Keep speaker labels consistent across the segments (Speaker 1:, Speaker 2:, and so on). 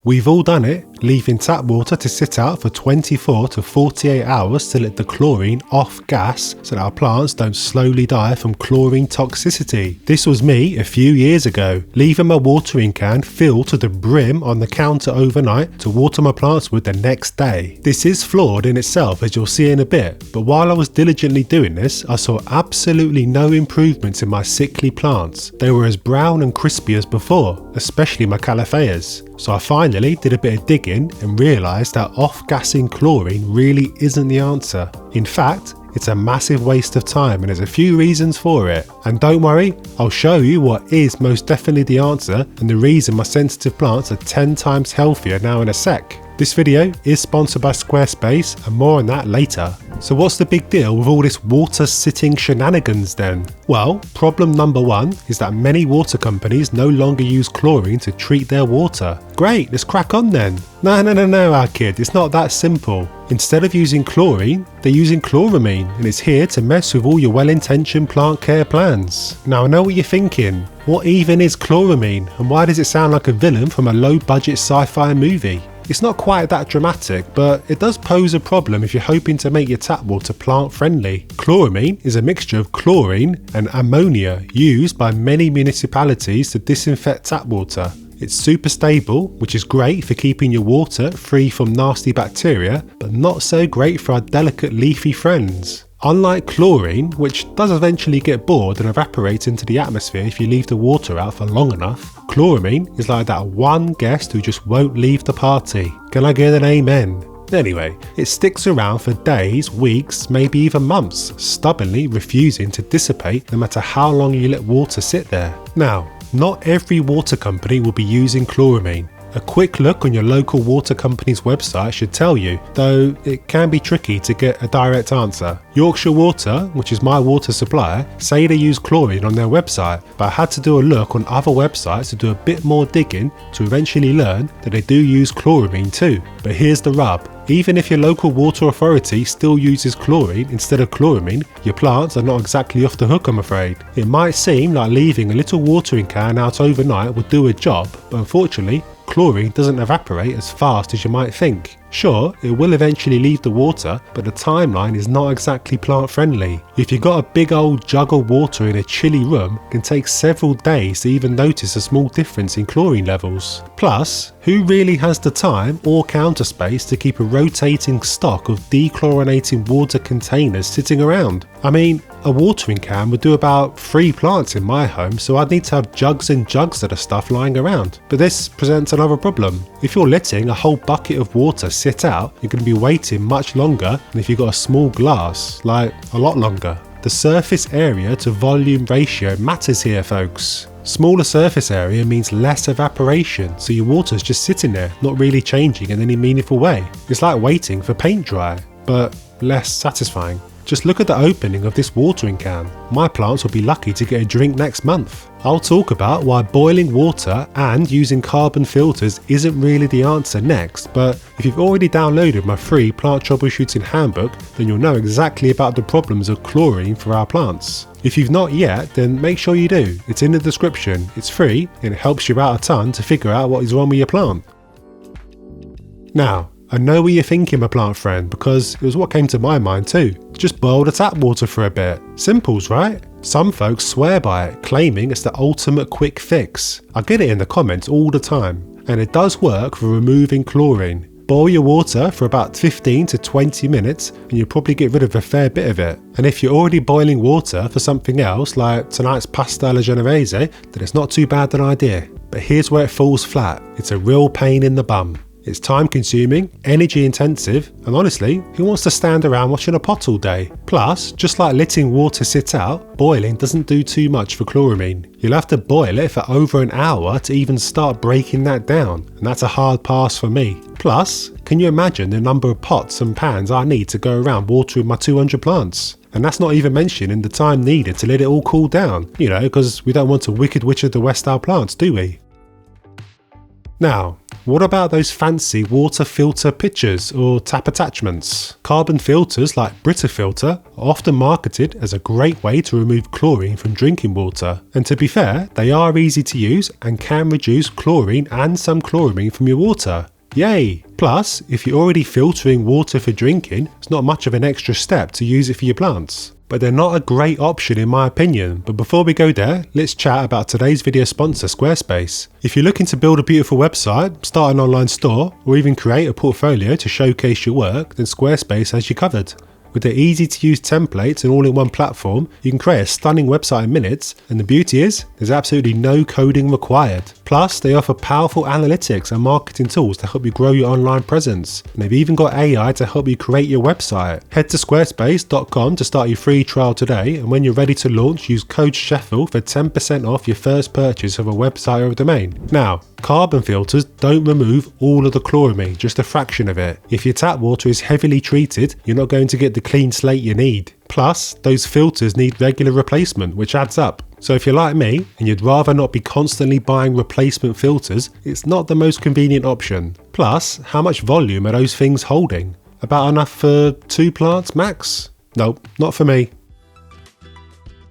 Speaker 1: We've all done it, leaving tap water to sit out for 24 to 48 hours to let the chlorine off gas so that our plants don't slowly die from chlorine toxicity. This was me a few years ago, leaving my watering can filled to the brim on the counter overnight to water my plants with the next day. This is flawed in itself, as you'll see in a bit, but while I was diligently doing this, I saw absolutely no improvements in my sickly plants. They were as brown and crispy as before, especially my calophyas. So I finally did a bit of digging and realised that off-gassing chlorine really isn't the answer. In fact, it's a massive waste of time and there's a few reasons for it. And don't worry, I'll show you what is most definitely the answer and the reason my sensitive plants are 10 times healthier now in a sec. This video is sponsored by Squarespace and more on that later. So what's the big deal with all this water sitting shenanigans then? Well, problem number one is that many water companies no longer use chlorine to treat their water. Great, let's crack on then. No, our kid, it's not that simple. Instead of using chlorine, they're using chloramine and it's here to mess with all your well-intentioned plant care plans. Now I know what you're thinking, what even is chloramine and why does it sound like a villain from a low-budget sci-fi movie? It's not quite that dramatic, but it does pose a problem if you're hoping to make your tap water plant friendly. Chloramine is a mixture of chlorine and ammonia used by many municipalities to disinfect tap water. It's super stable, which is great for keeping your water free from nasty bacteria, but not so great for our delicate leafy friends. Unlike chlorine, which does eventually get bored and evaporates into the atmosphere if you leave the water out for long enough, chloramine is like that one guest who just won't leave the party. Can I get an amen? Anyway, it sticks around for days, weeks, maybe even months, stubbornly refusing to dissipate no matter how long you let water sit there. Now, not every water company will be using chloramine. A quick look on your local water company's website should tell you, though it can be tricky to get a direct answer. Yorkshire Water, which is my water supplier, say they use chlorine on their website, but I had to do a look on other websites to do a bit more digging to eventually learn that they do use chloramine too. But here's the rub. Even if your local water authority still uses chlorine instead of chloramine, your plants are not exactly off the hook, I'm afraid. It might seem like leaving a little watering can out overnight would do a job, but unfortunately, chlorine doesn't evaporate as fast as you might think. Sure, it will eventually leave the water, but the timeline is not exactly plant friendly. If you've got a big old jug of water in a chilly room, it can take several days to even notice a small difference in chlorine levels. Plus, who really has the time or counter space to keep a rotating stock of dechlorinating water containers sitting around? I mean, a watering can would do about 3 plants in my home, so I'd need to have jugs and jugs of the stuff lying around. But this presents another problem. If you're letting a whole bucket of water sit out, you're going to be waiting much longer than if you've got a small glass, like a lot longer. The surface area to volume ratio matters here, folks. Smaller surface area means less evaporation, so your water's just sitting there, not really changing in any meaningful way. It's like waiting for paint dry, but less satisfying. Just look at the opening of this watering can. My plants will be lucky to get a drink next month. I'll talk about why boiling water and using carbon filters isn't really the answer next, but if you've already downloaded my free plant troubleshooting handbook, then you'll know exactly about the problems of chlorine for our plants. If you've not yet, then make sure you do. It's in the description, it's free, and it helps you out a ton to figure out what is wrong with your plant. Now, I know what you're thinking, my plant friend, because it was what came to my mind too. Just boil the tap water for a bit. Simples, right? Some folks swear by it, claiming it's the ultimate quick fix. I get it in the comments all the time, and it does work for removing chlorine. Boil your water for about 15 to 20 minutes and you'll probably get rid of a fair bit of it. And if you're already boiling water for something else, like tonight's pasta alla genovese, then it's not too bad an idea. But here's where it falls flat. It's a real pain in the bum. It's time consuming, energy intensive, and honestly, who wants to stand around watching a pot all day? Plus, just like letting water sit out, boiling doesn't do too much for chloramine. You'll have to boil it for over an hour to even start breaking that down, and that's a hard pass for me. Plus, can you imagine the number of pots and pans I need to go around watering my 200 plants? And that's not even mentioning the time needed to let it all cool down, because we don't want to Wicked Witch of the West our plants, do we? Now, What about those fancy water filter pitchers or tap attachments? Carbon filters like Brita-Filter are often marketed as a great way to remove chlorine from drinking water. And to be fair, they are easy to use and can reduce chlorine and some chloramine from your water. Yay! Plus, if you're already filtering water for drinking, it's not much of an extra step to use it for your plants. But they're not a great option in my opinion. But before we go there, let's chat about today's video sponsor, Squarespace. If you're looking to build a beautiful website, start an online store, or even create a portfolio to showcase your work, then Squarespace has you covered. With their easy to use templates and all-in-one platform, you can create a stunning website in minutes, and the beauty is, there's absolutely no coding required. Plus, they offer powerful analytics and marketing tools to help you grow your online presence. And they've even got AI to help you create your website. Head to squarespace.com to start your free trial today, and when you're ready to launch, use code Sheffield for 10% off your first purchase of a website or a domain. Now, carbon filters don't remove all of the chloramine, just a fraction of it. If your tap water is heavily treated, you're not going to get the clean slate you need. Plus, those filters need regular replacement, which adds up. So if you're like me and you'd rather not be constantly buying replacement filters, it's not the most convenient option. Plus, how much volume are those things holding? About enough for 2 plants max? Nope, not for me.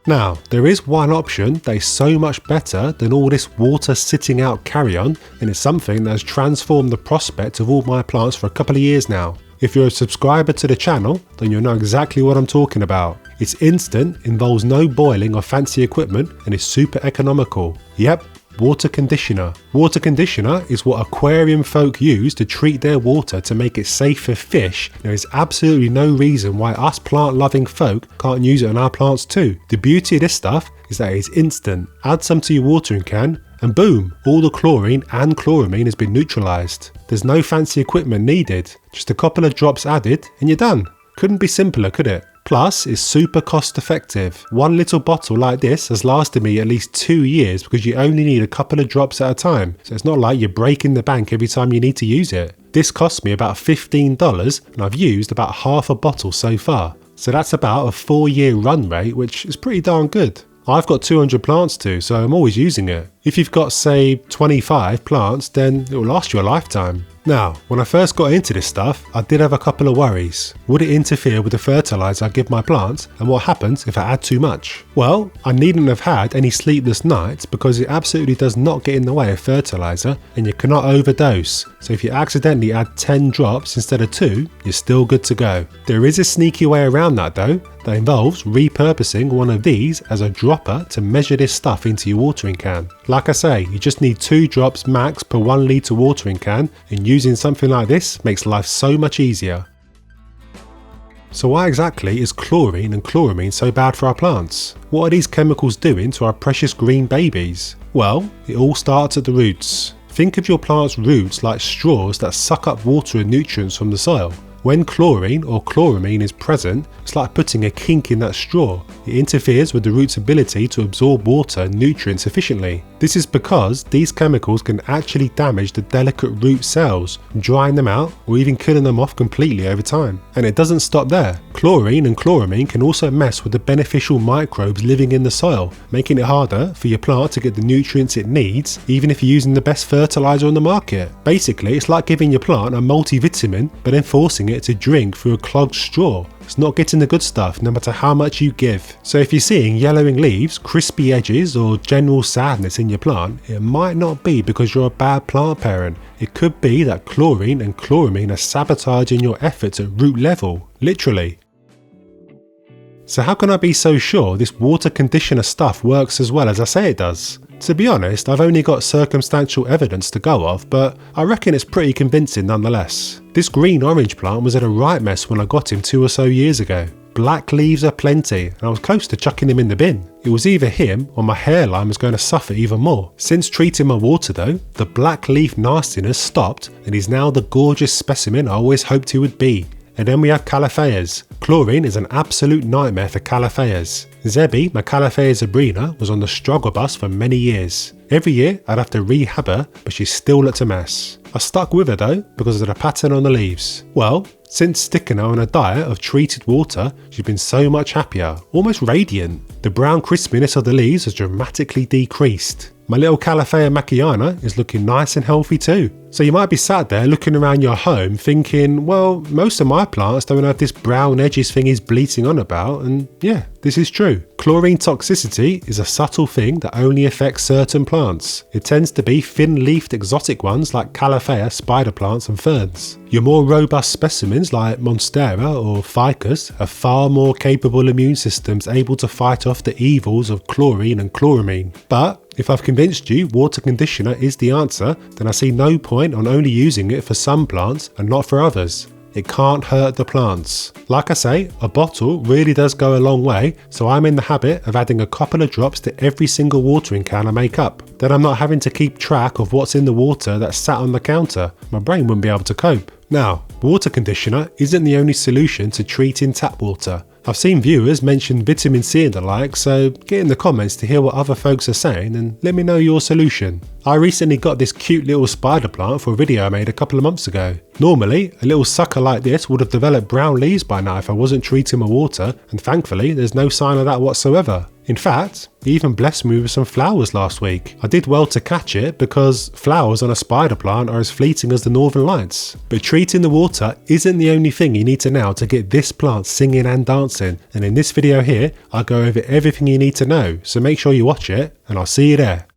Speaker 1: Now, there is one option that is so much better than all this water sitting out carry-on, and it's something that has transformed the prospect of all my plants for a couple of years now. If you're a subscriber to the channel, then you'll know exactly what I'm talking about. It's instant, involves no boiling or fancy equipment, and is super economical. Yep, water conditioner. Water conditioner is what aquarium folk use to treat their water to make it safe for fish. There is absolutely no reason why us plant-loving folk can't use it on our plants too. The beauty of this stuff is that it is instant. Add some to your watering can, and boom, all the chlorine and chloramine has been neutralised. There's no fancy equipment needed, just a couple of drops added and you're done. Couldn't be simpler, could it? Plus, it's super cost effective. One little bottle like this has lasted me at least 2 years because you only need a couple of drops at a time, so it's not like you're breaking the bank every time you need to use it. This cost me about $15 and I've used about half a bottle so far. So that's about a 4-year run rate, which is pretty darn good. I've got 200 plants too, so I'm always using it. If you've got say 25 plants, then it will last you a lifetime. Now, when I first got into this stuff, I did have a couple of worries. Would it interfere with the fertiliser I give my plants, and what happens if I add too much? Well, I needn't have had any sleepless nights because it absolutely does not get in the way of fertiliser, and you cannot overdose. So if you accidentally add 10 drops instead of 2, you're still good to go. There is a sneaky way around that though, that involves repurposing one of these as a dropper to measure this stuff into your watering can. Like I say, you just need 2 drops max per 1 litre watering can, and using something like this makes life so much easier. So why exactly is chlorine and chloramine so bad for our plants? What are these chemicals doing to our precious green babies? Well, it all starts at the roots. Think of your plant's roots like straws that suck up water and nutrients from the soil. When chlorine or chloramine is present, it's like putting a kink in that straw. It interferes with the root's ability to absorb water and nutrients efficiently. This is because these chemicals can actually damage the delicate root cells, drying them out or even killing them off completely over time. And it doesn't stop there. Chlorine and chloramine can also mess with the beneficial microbes living in the soil, making it harder for your plant to get the nutrients it needs, even if you're using the best fertilizer on the market. Basically, it's like giving your plant a multivitamin, but then forcing it to drink through a clogged straw. It's not getting the good stuff no matter how much you give. So if you're seeing yellowing leaves, crispy edges or general sadness in your plant, it might not be because you're a bad plant parent. It could be that chlorine and chloramine are sabotaging your efforts at root level, literally. So how can I be so sure this water conditioner stuff works as well as I say it does? To be honest, I've only got circumstantial evidence to go off, but I reckon it's pretty convincing nonetheless. This green-orange plant was in a right mess when I got him 2 or so years ago. Black leaves aplenty, and I was close to chucking him in the bin. It was either him or my hairline was going to suffer even more. Since treating my water though, the black leaf nastiness stopped, and he's now the gorgeous specimen I always hoped he would be. And then we have Calophaeas. Chlorine is an absolute nightmare for Calophaeas. Zebby, my Calophaea zebrina, was on the struggle bus for many years. Every year I'd have to rehab her, but she still looked a mess. I stuck with her though because of the pattern on the leaves. Well, since sticking her on a diet of treated water, she's been so much happier, almost radiant. The brown crispiness of the leaves has dramatically decreased. My little Calathea macchiana is looking nice and healthy too. So you might be sat there looking around your home thinking, well, most of my plants don't have this brown edges thing he's bleating on about, and yeah, this is true. Chlorine toxicity is a subtle thing that only affects certain plants. It tends to be thin-leafed exotic ones like Calathea, spider plants and ferns. Your more robust specimens like Monstera or Ficus have far more capable immune systems able to fight off the evils of chlorine and chloramine. But if I've convinced you water conditioner is the answer, then I see no point on only using it for some plants and not for others. It can't hurt the plants. Like I say, a bottle really does go a long way, so I'm in the habit of adding a couple of drops to every single watering can I make up. Then I'm not having to keep track of what's in the water that's sat on the counter. My brain wouldn't be able to cope. Now, water conditioner isn't the only solution to treating tap water. I've seen viewers mention vitamin C and the like, so get in the comments to hear what other folks are saying and let me know your solution. I recently got this cute little spider plant for a video I made a couple of months ago. Normally, a little sucker like this would have developed brown leaves by now if I wasn't treating my water, and thankfully there's no sign of that whatsoever. In fact, he even blessed me with some flowers last week. I did well to catch it because flowers on a spider plant are as fleeting as the northern lights. But treating the water isn't the only thing you need to know to get this plant singing and dancing, and in this video here, I'll go over everything you need to know, so make sure you watch it and I'll see you there.